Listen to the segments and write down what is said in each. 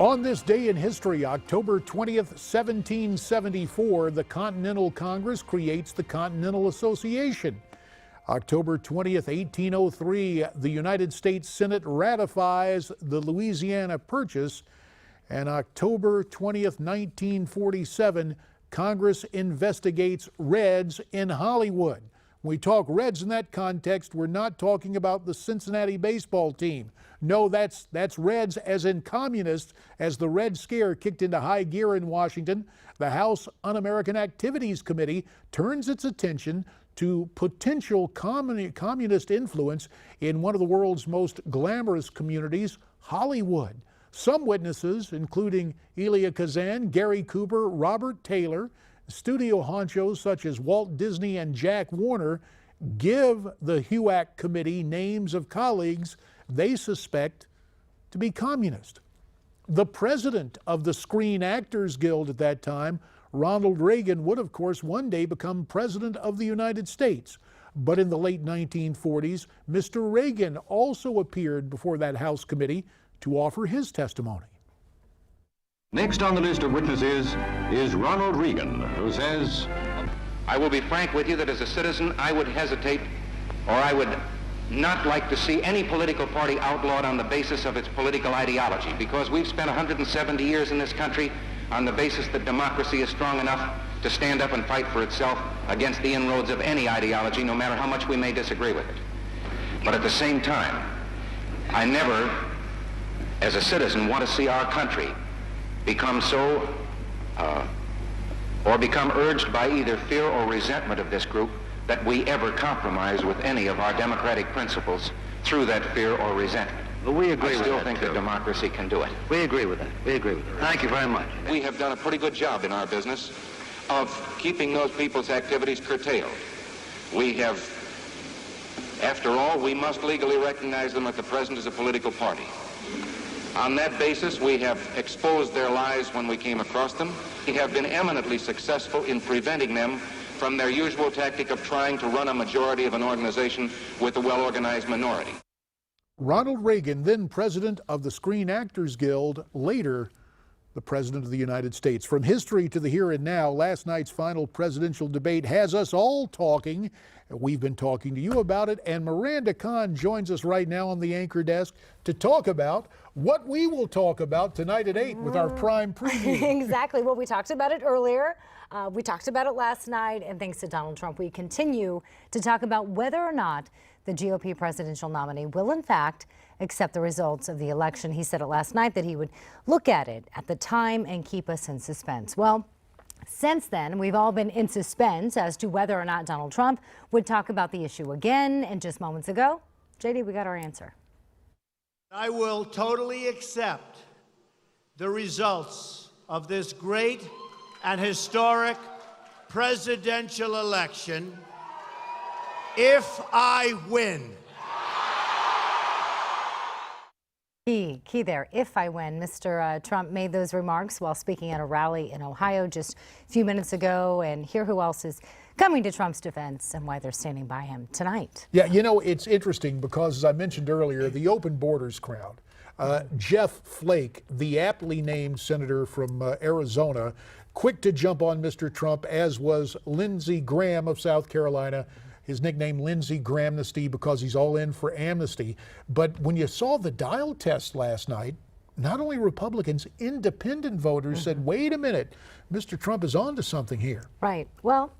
On this day in history, October 20th, 1774, the Continental Congress creates the Continental Association. October 20th, 1803, the United States Senate ratifies the Louisiana Purchase. And October 20th, 1947, Congress investigates Reds in Hollywood. When we talk Reds in that context, we're not talking about the Cincinnati baseball team. No, that's Reds as in communists. As the Red Scare kicked into high gear in Washington, the House Un-American Activities Committee turns its attention to potential communist influence in one of the world's most glamorous communities, Hollywood. Some witnesses, including Elia Kazan, Gary Cooper, Robert Taylor, studio honchos such as Walt Disney and Jack Warner, give the HUAC committee names of colleagues they suspect to be communist. The president of the Screen Actors Guild at that time, Ronald Reagan, would of course one day become president of the United States. But in the late 1940s, Mr. Reagan also appeared before that House committee to offer his testimony. Next on the list of witnesses is Ronald Reagan, who says, I will be frank with you that as a citizen, I would hesitate, or I would not like to see any political party outlawed on the basis of its political ideology, because we've spent 170 years in this country on the basis that democracy is strong enough to stand up and fight for itself against the inroads of any ideology, no matter how much we may disagree with it. But at the same time, I never, as a citizen, want to see our country become so, or become urged by either fear or resentment of this group that we ever compromise with any of our democratic principles through that fear or resentment. But we agree with that, I still think that democracy can do it. We agree with that. We agree with that. Thank you very much. We have done a pretty good job in our business of keeping those people's activities curtailed. We have, after all, we must legally recognize them at the present as a political party. On that basis, we have exposed their lies when we came across them. We have been eminently successful in preventing them from their usual tactic of trying to run a majority of an organization with a well-organized minority. Ronald Reagan, then president of the Screen Actors Guild, later the President of the United States. From history to the here and now, last night's final presidential debate has us all talking. We've been talking to you about it, and Miranda Kahn joins us right now on the anchor desk to talk about what we will talk about tonight at 8 with our prime preview. Exactly. Well, we talked about it earlier. We talked about it last night, and thanks to Donald Trump, we continue to talk about whether or not the GOP presidential nominee will, in fact, accept the results of the election. He said it last night that he would look at it at the time and keep us in suspense. Well, since then, we've all been in suspense as to whether or not Donald Trump would talk about the issue again. And just moments ago, JD, we got our answer. I will totally accept the results of this great and historic presidential election if I win. Key there, if I win. Mr. Trump made those remarks while speaking at a rally in Ohio just a few minutes ago. And hear who else is coming to Trump's defense and why they're standing by him tonight. Yeah, you know, it's interesting because, as I mentioned earlier, the open borders crowd, Jeff Flake, the aptly named senator from Arizona, quick to jump on Mr. Trump, as was Lindsey Graham of South Carolina. His nickname Lindsey Grahamnesty because he's all in for amnesty. But when you saw the dial test last night, not only Republicans, independent voters said, wait a minute, Mr. Trump is on to something here. Right. Well,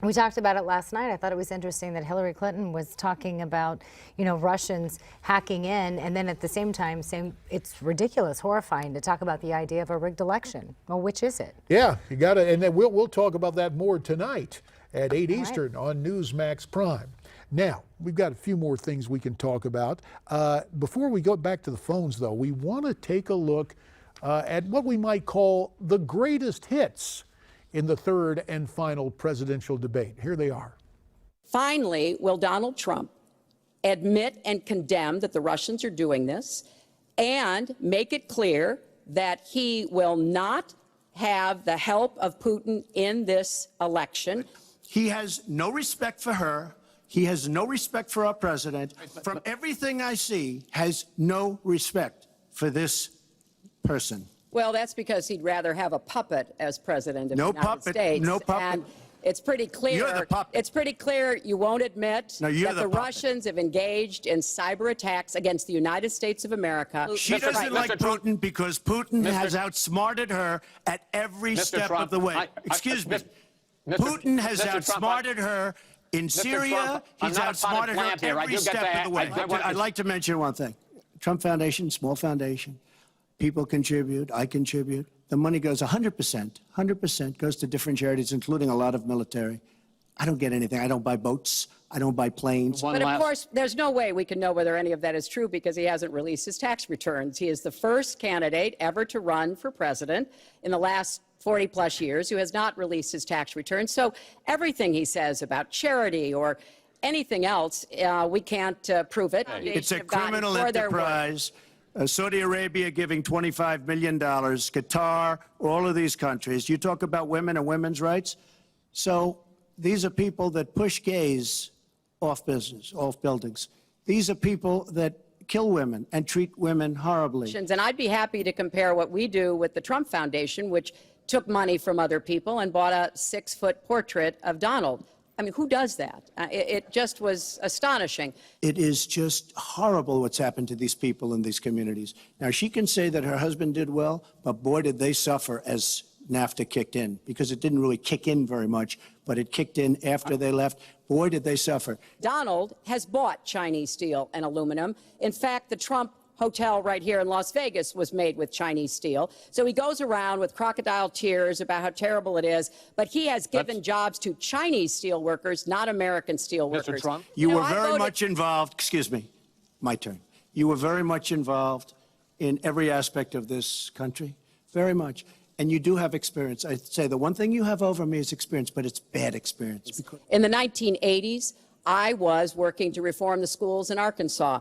we talked about it last night. I thought it was interesting that Hillary Clinton was talking about, you know, Russians hacking in, and then at the same time saying it's ridiculous, horrifying to talk about the idea of a rigged election. Well, which is it? Yeah, you got to, and then we'll talk about that more tonight at 8 Eastern on Newsmax Prime. Now, we've got a few more things we can talk about. Before we go back to the phones, though, we want to take a look at what we might call the greatest hits in the third and final presidential debate. Here they are. Finally, will Donald Trump admit and condemn that the Russians are doing this and make it clear that he will not have the help of Putin in this election? He has no respect for her. He has no respect for our president. From everything I see, has no respect for this person. Well, that's because he'd rather have a puppet as president of No the United puppet, States. no puppet. And it's pretty clear. You're the puppet. It's pretty clear you won't admit No, you're that the the puppet. Russians have engaged in cyber attacks against the United States of America. She doesn't like Mr. Trump- Putin because Putin Mr. has outsmarted her at every Mr. step Trump, of the way. I- Excuse me. Mr. Putin has Mr. Trump, outsmarted her in Mr. Syria. Trump, I'm He's not a potted outsmarted plant her here. I every do get step that. of the way. I want I'd to- like to mention one thing. Trump Foundation, small foundation. People contribute. I contribute. The money goes 100% goes to different charities, including a lot of military. I don't get anything. I don't buy boats. I don't buy planes. One But of last- course, there's no way we can know whether any of that is true because he hasn't released his tax returns. He is the first candidate ever to run for president in the last 40-plus years who has not released his tax returns. So everything he says about charity or anything else, we can't prove it. It's a They've gotten criminal for their word. enterprise. Saudi Arabia giving $25 million, Qatar, all of these countries. You talk about women and women's rights. So these are people that push gays off business, off buildings. These are people that kill women and treat women horribly. And I'd be happy to compare what we do with the Trump Foundation, which took money from other people and bought a 6-foot portrait of Donald. I mean, who does that? It just was astonishing. It is just horrible what's happened to these people in these communities. Now, she can say that her husband did well, but boy, did they suffer as NAFTA kicked in, because it didn't really kick in very much, but it kicked in after they left. Boy, did they suffer. Donald has bought Chinese steel and aluminum. In fact, the Trump hotel right here in Las Vegas was made with Chinese steel. So he goes around with crocodile tears about how terrible it is, but he has given jobs to Chinese steel workers, not American steel workers. Mr. Trump? You know, were I very voted- much involved, excuse me, my turn. You were very much involved in every aspect of this country, very much. And you do have experience. I'd say the one thing you have over me is experience, but it's bad experience. Because In the 1980s, I was working to reform the schools in Arkansas.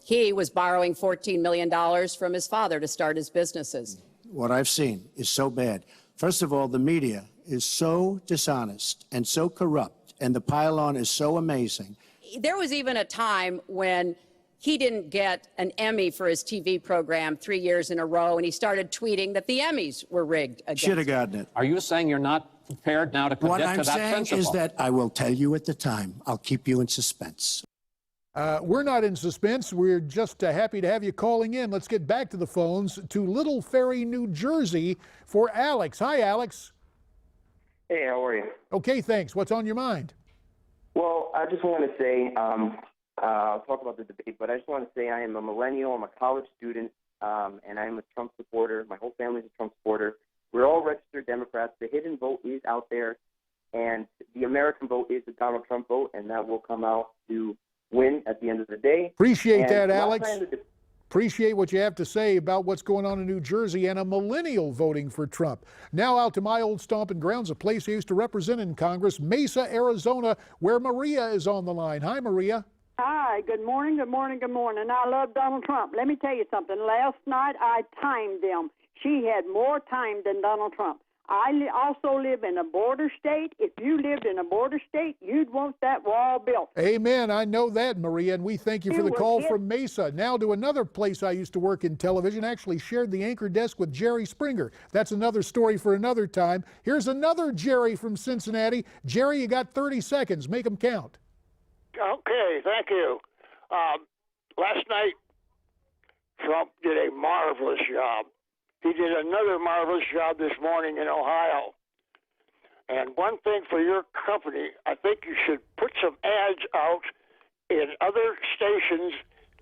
He was borrowing $14 million from his father to start his businesses. what I've seen is so bad. First of all, the media is so dishonest and so corrupt, and the pile-on is so amazing. There was even a time when he didn't get an Emmy for his TV program 3 years in a row, and he started tweeting that the Emmys were rigged against Should have him. gotten it. Are you saying you're not prepared now to What commit I'm to that saying principle? is that I will tell you at the time. I'll keep you in suspense. We're not in suspense. We're just happy to have you calling in. Let's get back to the phones to Little Ferry, New Jersey for Alex. Hi, Alex. Hey, how are you? Okay, thanks. What's on your mind? Well, I just want to say, I'll talk about the debate, but I just want to say I am a millennial. I'm a college student, and I'm a Trump supporter. My whole family's a Trump supporter. We're all registered Democrats. The hidden vote is out there, and the American vote is the Donald Trump vote, and that will come out to win at the end of the day. Appreciate And that, last Alex. night in the Appreciate what you have to say about what's going on in New Jersey and a millennial voting for Trump. Now out to my old stomping grounds, a place I used to represent in Congress, Mesa, Arizona, where Maria is on the line. Hi, Maria. Hi, good morning, good morning, good morning. I love Donald Trump. Let me tell you something. Last night I timed them. She had more time than Donald Trump. I also live in a border state. If you lived in a border state, you'd want that wall built. Amen. I know that, Maria, and we thank you for the It call was from Mesa. Now to another place I used to work in television, actually shared the anchor desk with Jerry Springer. That's another story for another time. Here's another Jerry from Cincinnati. Jerry, you got 30 seconds. Make them count. Okay, thank you. Last night, Trump did a marvelous job. He did another marvelous job this morning in Ohio. And one thing for your company, I think you should put some ads out in other stations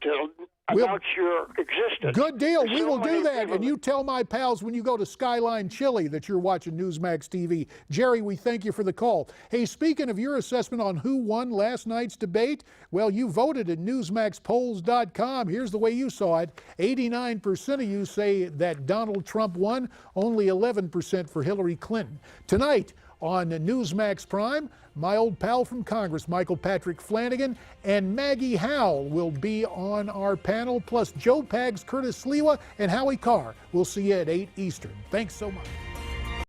to announce your existence. Good deal. There's We so will do many that. people And you tell my pals when you go to Skyline Chili that you're watching Newsmax TV. Jerry, we thank you for the call. Hey, speaking of your assessment on who won last night's debate, well, you voted at NewsmaxPolls.com. Here's the way you saw it. 89% of you say that Donald Trump won, only 11% for Hillary Clinton. Tonight on Newsmax Prime, my old pal from Congress, Michael Patrick Flanagan, and Maggie Howell will be on our panel, plus Joe Pags, Curtis Sliwa, and Howie Carr. We'll see you at 8 Eastern. Thanks so much.